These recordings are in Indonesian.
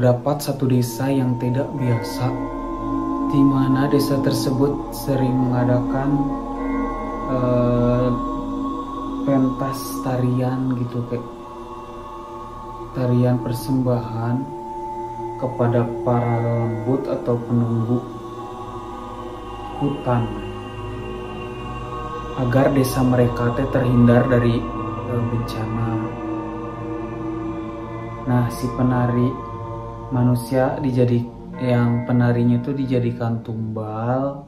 terdapat satu desa yang tidak biasa, di mana desa tersebut sering mengadakan pentas tarian gitu, kayak tarian persembahan kepada para lembut atau penunggu hutan, agar desa mereka terhindar dari bencana. Nah, si penari manusia yang penarinya itu dijadikan tumbal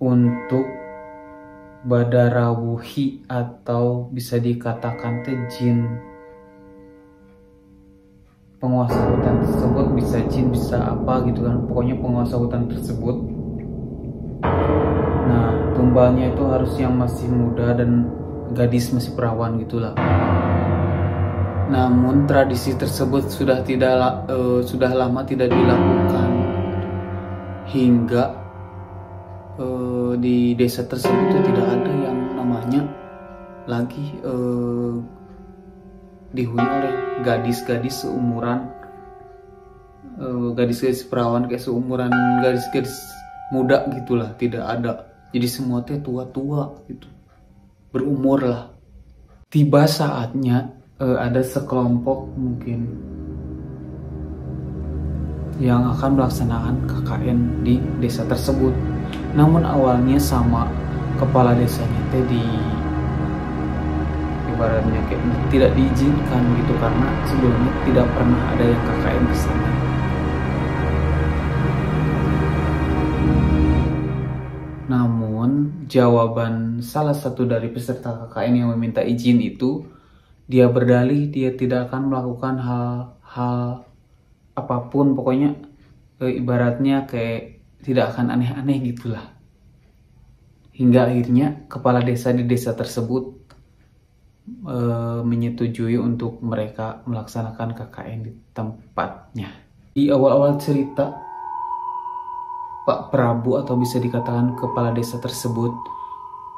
untuk badarawuhi, atau bisa dikatakan jin. Penguasa hutan tersebut bisa jin, bisa apa gitu kan, pokoknya penguasa hutan tersebut. Nah, tumbalnya itu harus yang masih muda dan gadis, masih perawan gitulah. Namun tradisi tersebut sudah lama tidak dilakukan, hingga di desa tersebut itu tidak ada yang namanya lagi dihuni oleh gadis-gadis seumuran gadis-gadis perawan kayak seumuran gadis-gadis muda gitulah, tidak ada. Jadi semua tua-tua gitu, berumur lah. Tiba saatnya ada sekelompok mungkin yang akan melaksanakan KKN di desa tersebut. Namun awalnya sama kepala desanya ibaratnya kayak tidak diizinkan gitu, karena sebelumnya tidak pernah ada yang KKN ke sana. Namun jawaban salah satu dari peserta KKN yang meminta izin itu, dia berdalih dia tidak akan melakukan hal apapun, pokoknya ibaratnya kayak tidak akan aneh-aneh gitulah. Hingga akhirnya kepala desa di desa tersebut menyetujui untuk mereka melaksanakan KKN di tempatnya. Di awal-awal cerita, Pak Prabu atau bisa dikatakan kepala desa tersebut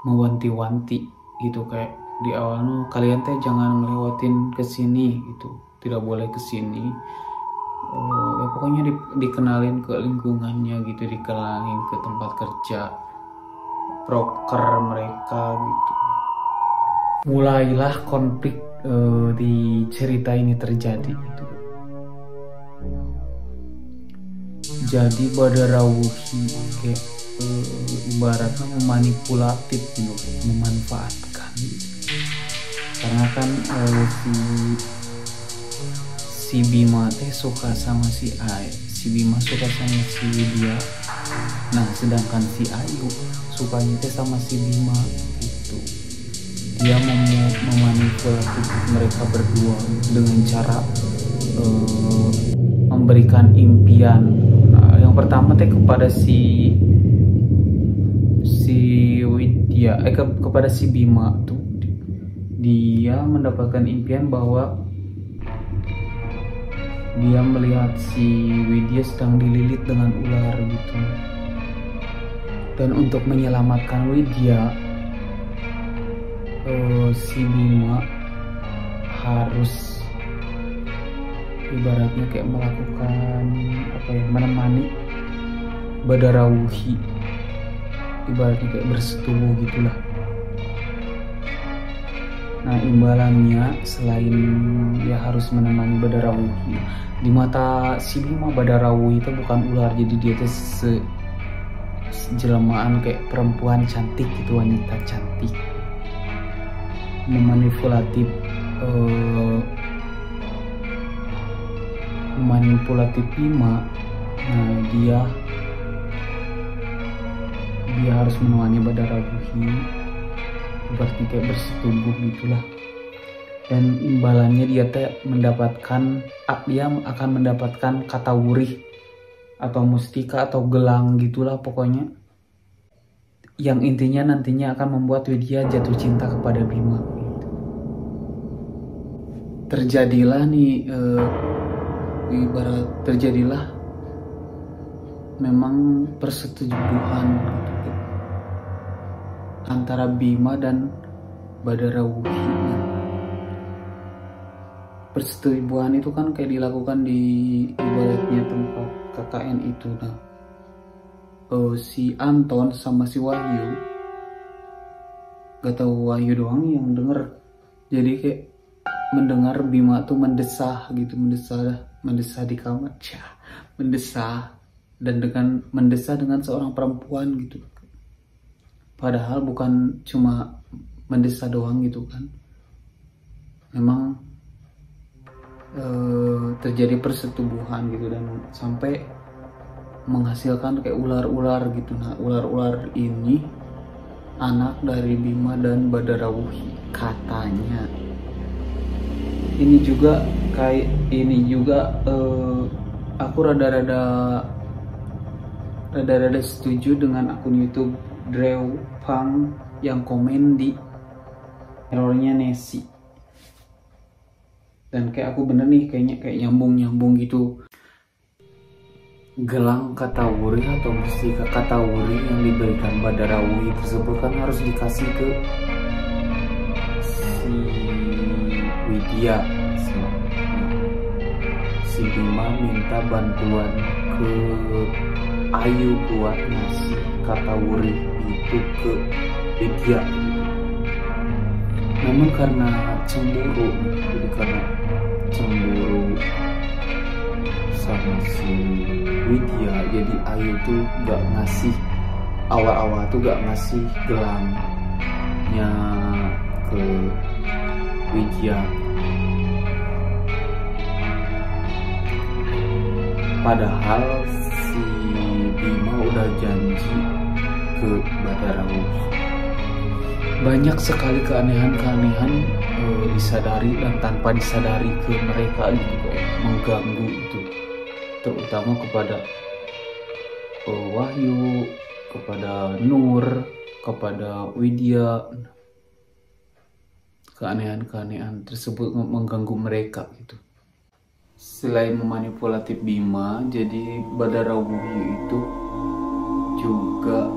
mewanti-wanti gitu, kayak di awalnya kalian jangan melewatin ke sini gitu, tidak boleh ke sini. Ya pokoknya dikenalin ke lingkungannya gitu, dikenalin ke tempat kerja proker mereka gitu. Mulailah konflik di cerita ini terjadi gitu. Jadi badarawuhi kayak ibaratnya memanipulatif gitu, memanfaatkan gitu. Karena kan si Bima suka sama si Bima suka sama si Widya. Nah, sedangkan si Ayu sukanya sama si Bima gitu. Dia memanipulasi mereka berdua dengan cara memberikan impian. Nah, yang pertama kepada si Widya kepada si Bima tuh, dia mendapatkan impian bahwa dia melihat si Widya sedang dililit dengan ular gitu. Dan untuk menyelamatkan Widya, si Bima harus ibaratnya kayak melakukan menemani badarawuhi, ibaratnya kayak bersetubuh gitulah. Nah, imbalannya selain dia harus menemani badarawuhi, di mata si Bima badarawuhi itu bukan ular, jadi dia jelmaan kayak perempuan cantik gitu, wanita cantik. Memanipulatif Bima. Nah, dia harus menemani badarawuhi, berarti kayak bersetubuh gitulah. Dan imbalannya dia akan mendapatkan kata wurih atau mustika atau gelang gitulah pokoknya, yang intinya nantinya akan membuat Widya jatuh cinta kepada Bima gitu. Terjadilah memang persetujuan gitu, antara Bima dan badarawuhi. persetubuhan itu kan kayak dilakukan di ibaratnya tempat KKN itu. Nah, si Anton sama si Wahyu, gak tahu Wahyu doang yang denger, jadi kayak mendengar Bima tuh mendesah gitu, mendesah di kamar, mendesah, dan dengan mendesah dengan seorang perempuan gitu. Padahal bukan cuma mendesah doang gitu kan, memang terjadi persetubuhan gitu, dan sampai menghasilkan kayak ular-ular gitu. Nah, ular-ular ini anak dari Bima dan Badarawuhi katanya. Ini juga aku rada-rada setuju dengan akun YouTube Drew Pang yang komen di errornya Nessie. Dan kayak aku bener nih, kayaknya kayak nyambung gitu. Gelang Katawuri atau mustika Katawuri yang diberikan Badarawuhi tersebut kan harus dikasih ke si Widya. Si Bima minta bantuan ke Ayu buat ngasih Katawuri itu ke Widya. Namun karena cemburu, jadi karena cemburu sama si Widya, jadi Ayu tuh gak ngasih, awal-awal tuh gak ngasih gelangnya ke Widya. Padahal si Bima udah janji ke Badarawuhi. Banyak sekali keanehan-keanehan disadari dan tanpa disadari ke mereka gitu, mengganggu itu, terutama kepada Wahyu, kepada Nur, kepada Widya. Keanehan-keanehan tersebut mengganggu mereka gitu. Selain memanipulatif Bima, jadi Badarawuhi itu juga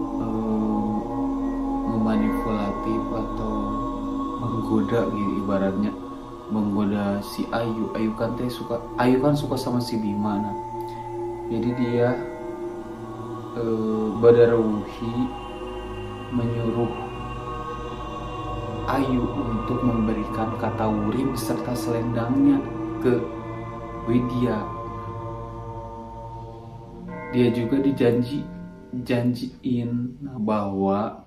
memanipulatif atau menggoda gitu, ibaratnya menggoda si Ayu. Ayu kan suka sama si Bima. Nah, jadi dia Badarawuhi menyuruh Ayu untuk memberikan Katawuri beserta selendangnya ke Widya. Dia juga janjiin bahwa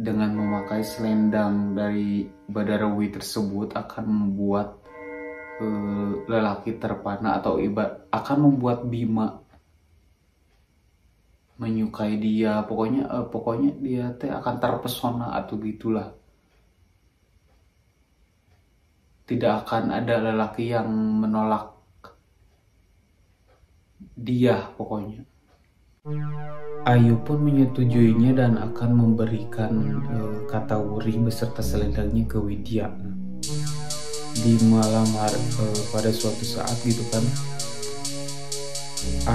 dengan memakai selendang dari Badarawuhi tersebut akan membuat lelaki terpana atau akan membuat Bima menyukai dia. Pokoknya dia teh akan terpesona atau gitulah. Tidak akan ada lelaki yang menolak dia pokoknya. Ayu pun menyetujuinya dan akan memberikan Katawuri beserta selendangnya ke Widya. Di malam pada suatu saat gitu kan,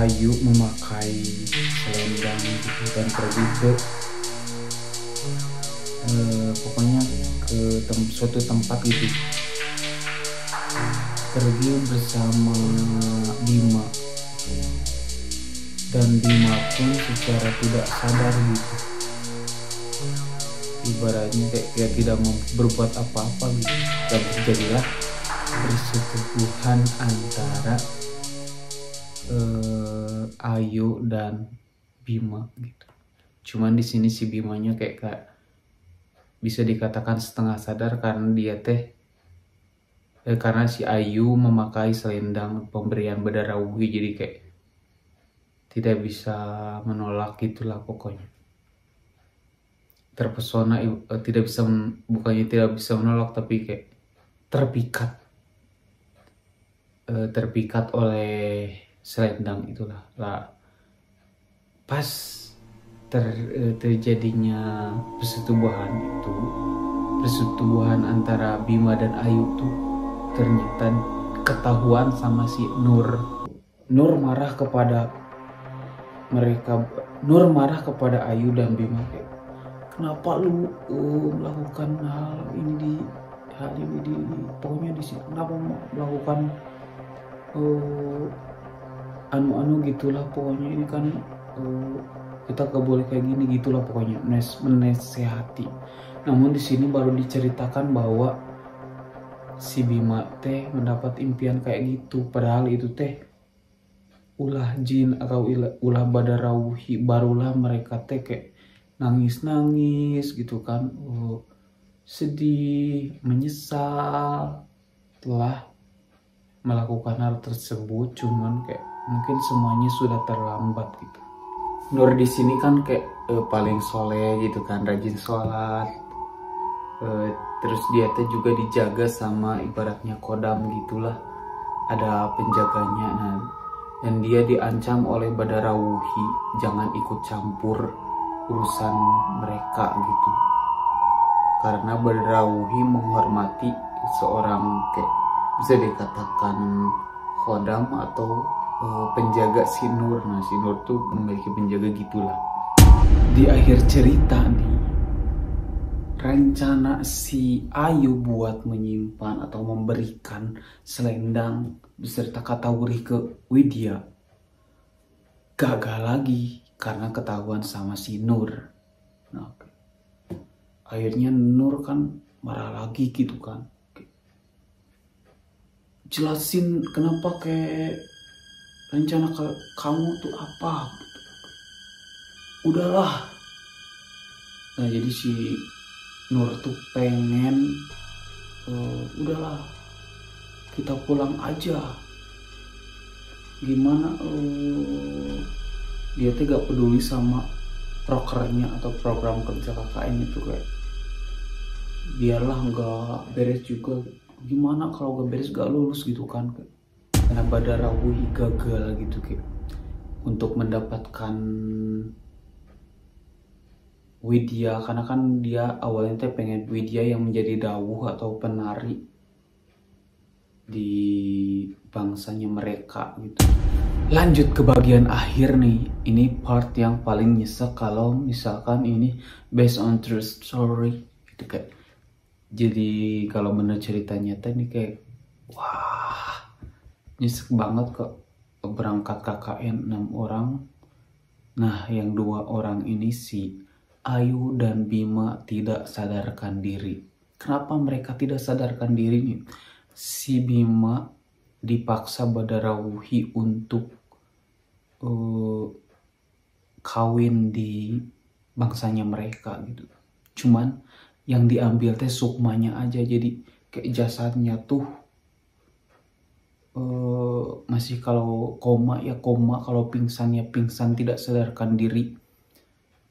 Ayu memakai selendang gitu dan pergi ke pokoknya ke suatu tempat gitu, pergi bersama Bima. Dan Bima pun secara tidak sadar gitu, ibaratnya kayak tidak mau berbuat apa-apa gitu, dan terjadilah persetubuhan antara Ayu dan Bima gitu. Cuman di sini si Bimanya kayak bisa dikatakan setengah sadar karena dia karena si Ayu memakai selendang pemberian Badarawuhi, jadi kayak tidak bisa menolak gitulah pokoknya. Terpesona, bukannya tidak bisa menolak, tapi kayak terpikat oleh selendang itulah. Pas terjadinya persetubuhan antara Bima dan Ayu tuh ternyata ketahuan sama si Nur. Nur marah kepada Ayu dan Bima kayak, kenapa lu melakukan hal ini hal ini pokoknya di sini kenapa melakukan anu gitulah pokoknya. Ini kan kita gak boleh kayak gini gitulah pokoknya, menasehati. Namun di sini baru diceritakan bahwa si Bima teh mendapat impian kayak gitu, padahal itu teh ulah jin atau ulah Badarauhi. Barulah mereka teh kayak nangis gitu kan, sedih, menyesal telah melakukan hal tersebut. Cuman kayak mungkin semuanya sudah terlambat gitu. Nur di sini kan kayak paling soleh gitu kan, rajin sholat. Terus dia tuh juga dijaga sama ibaratnya kodam gitulah, ada penjaganya. Nah, dan dia diancam oleh Badarauhi jangan ikut campur urusan mereka gitu, karena Badarauhi menghormati seorang kayak bisa dikatakan kodam atau penjaga si Nur. Nah, si Nur tuh memiliki penjaga gitulah. Di akhir cerita nih, rencana si Ayu buat menyimpan atau memberikan selendang beserta katawuri ke Widya gagal lagi karena ketahuan sama si Nur. Nah, akhirnya Nur kan marah lagi gitu kan, jelasin kenapa kayak rencana kamu tuh apa, udahlah. Nah, jadi si Nur tuh pengen udahlah kita pulang aja. Gimana dia tuh gak peduli sama prokernya atau program kerja KKN itu, kayak biarlah gak beres juga, gimana kalau gak beres gak lulus gitu kan. Karena Badarauhi gagal gitu kayak untuk mendapatkan Widya, karena kan dia awalnya teh pengen Widya yang menjadi dawuh atau penari di bangsanya mereka gitu. Lanjut ke bagian akhir nih, ini part yang paling nyesek kalau misalkan ini based on true story gitu kan. Jadi kalau bener ceritanya teh ini kayak wah nyesek banget kok. Berangkat KKN 6 orang. Nah, yang 2 orang ini si Ayu dan Bima tidak sadarkan diri. Kenapa mereka tidak sadarkan diri nih? Si Bima dipaksa Badarauhi untuk kawin di bangsanya mereka gitu. Cuman yang diambil teh sukmanya aja, jadi kayak jasadnya tuh masih kalau koma ya koma, kalau pingsan ya pingsan, tidak sadarkan diri.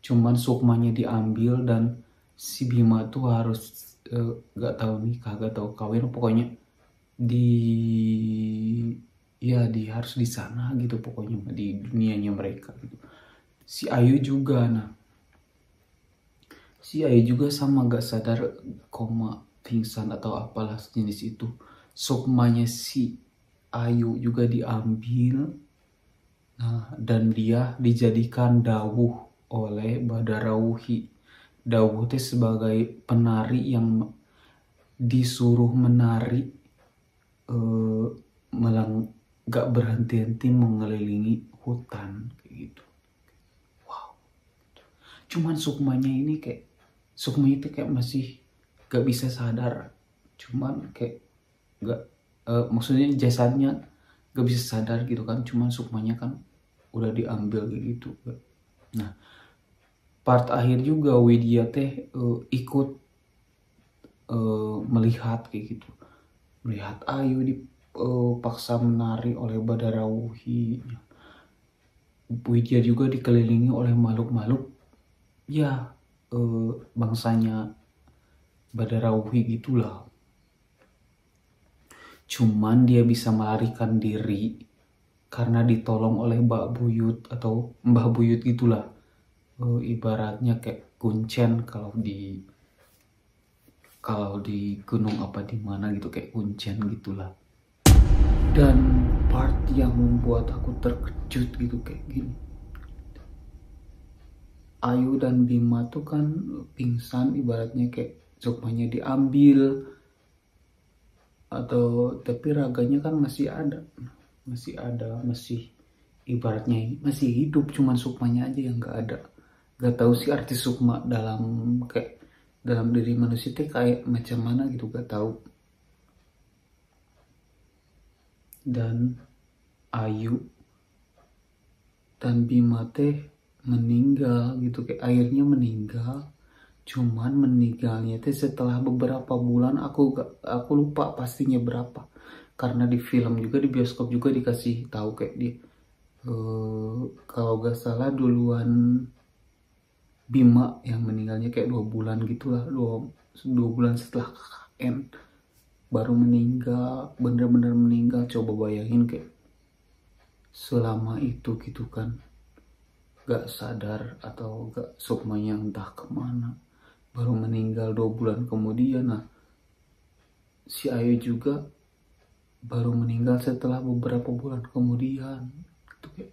Cuman sukmanya diambil dan si Bima tuh harus gak tahu nikah, gak tahu kawin, pokoknya harus di sana gitu, pokoknya di dunianya mereka gitu. Si Ayu juga, nah si Ayu juga sama gak sadar, koma, pingsan atau apalah jenis itu. Sukmanya si Ayu juga diambil, nah, dan dia dijadikan dawuh oleh Badarauhi. Dawuh itu sebagai penari yang disuruh menari gak berhenti-henti mengelilingi hutan kayak gitu. Wow. Cuman sukmanya ini kayak sukmanya itu kayak masih gak bisa sadar. Cuman kayak gak maksudnya jasadnya gak bisa sadar gitu kan. Cuman sukmanya kan udah diambil kayak gitu. Nah, part akhir juga Widya teh ikut melihat kayak gitu. Melihat Ayu dipaksa menari oleh Badarauhi. Widya juga dikelilingi oleh makhluk-makhluk ya bangsanya Badarauhi gitulah. Cuman dia bisa melarikan diri karena ditolong oleh Mbak Buyut atau Mbah Buyut gitulah. Ibaratnya kayak kuncen kalau di gunung apa di mana gitu, kayak kuncen gitulah. Dan part yang membuat aku terkejut gitu kayak gini, Ayu dan Bima tuh kan pingsan, ibaratnya kayak sukmanya diambil, atau tapi raganya kan masih ada, masih ibaratnya masih hidup, cuman sukmanya aja yang nggak ada. Gak tahu sih arti sukma dalam diri manusia teh kayak macam mana gitu, gak tahu. Dan Ayu dan Bima teh meninggal gitu, kayak akhirnya meninggal. Cuman meninggalnya teh setelah beberapa bulan, aku lupa pastinya berapa. Karena di film juga, di bioskop juga dikasih tahu kayak dia kalau gak salah duluan Bima yang meninggalnya kayak 2 bulan gitulah, 2 bulan setelah KKN baru meninggal, bener-bener meninggal. Coba bayangin kayak selama itu gitu kan, gak sadar atau gak sukmanya entah kemana, baru meninggal 2 bulan kemudian. Nah, si Ayu juga baru meninggal setelah beberapa bulan kemudian. Itu kayak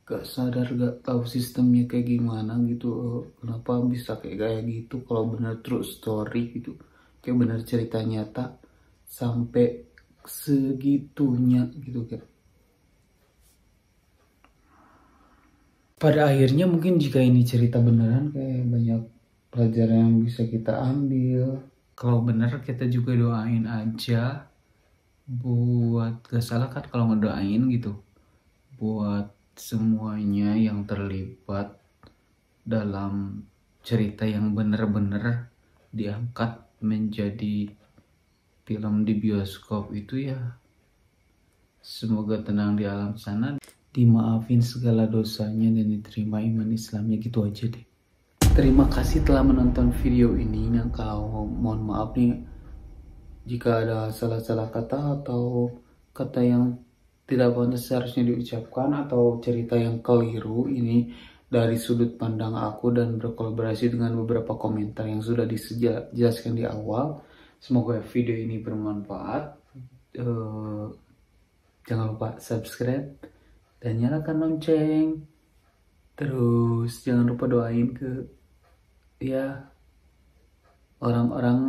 gak sadar, gak tahu sistemnya kayak gimana gitu. Kenapa bisa kayak gitu kalau bener true story gitu, kayak bener cerita nyata sampai segitunya gitu kan. Pada akhirnya mungkin jika ini cerita beneran, kayak banyak pelajaran yang bisa kita ambil. Kalau bener kita juga doain aja buat, gak salah kan kalau ngedoain gitu, buat semuanya yang terlibat dalam cerita yang bener-bener diangkat menjadi film di bioskop itu ya. Semoga tenang di alam sana, dimaafin segala dosanya dan diterima iman Islamnya, gitu aja deh. Terima kasih telah menonton video ini. Nah, kalau mohon maaf nih jika ada salah-salah kata atau kata yang tidak pantas seharusnya diucapkan atau cerita yang keliru. Ini dari sudut pandang aku dan berkolaborasi dengan beberapa komentar yang sudah dijelaskan di awal. Semoga video ini bermanfaat. Jangan lupa subscribe dan nyalakan lonceng. Terus jangan lupa doain ke orang-orang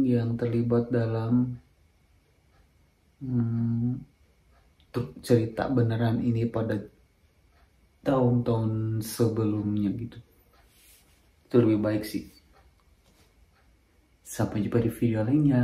yang terlibat dalam cerita beneran ini pada tahun-tahun sebelumnya gitu. Itu lebih baik sih. Sampai jumpa di video lainnya.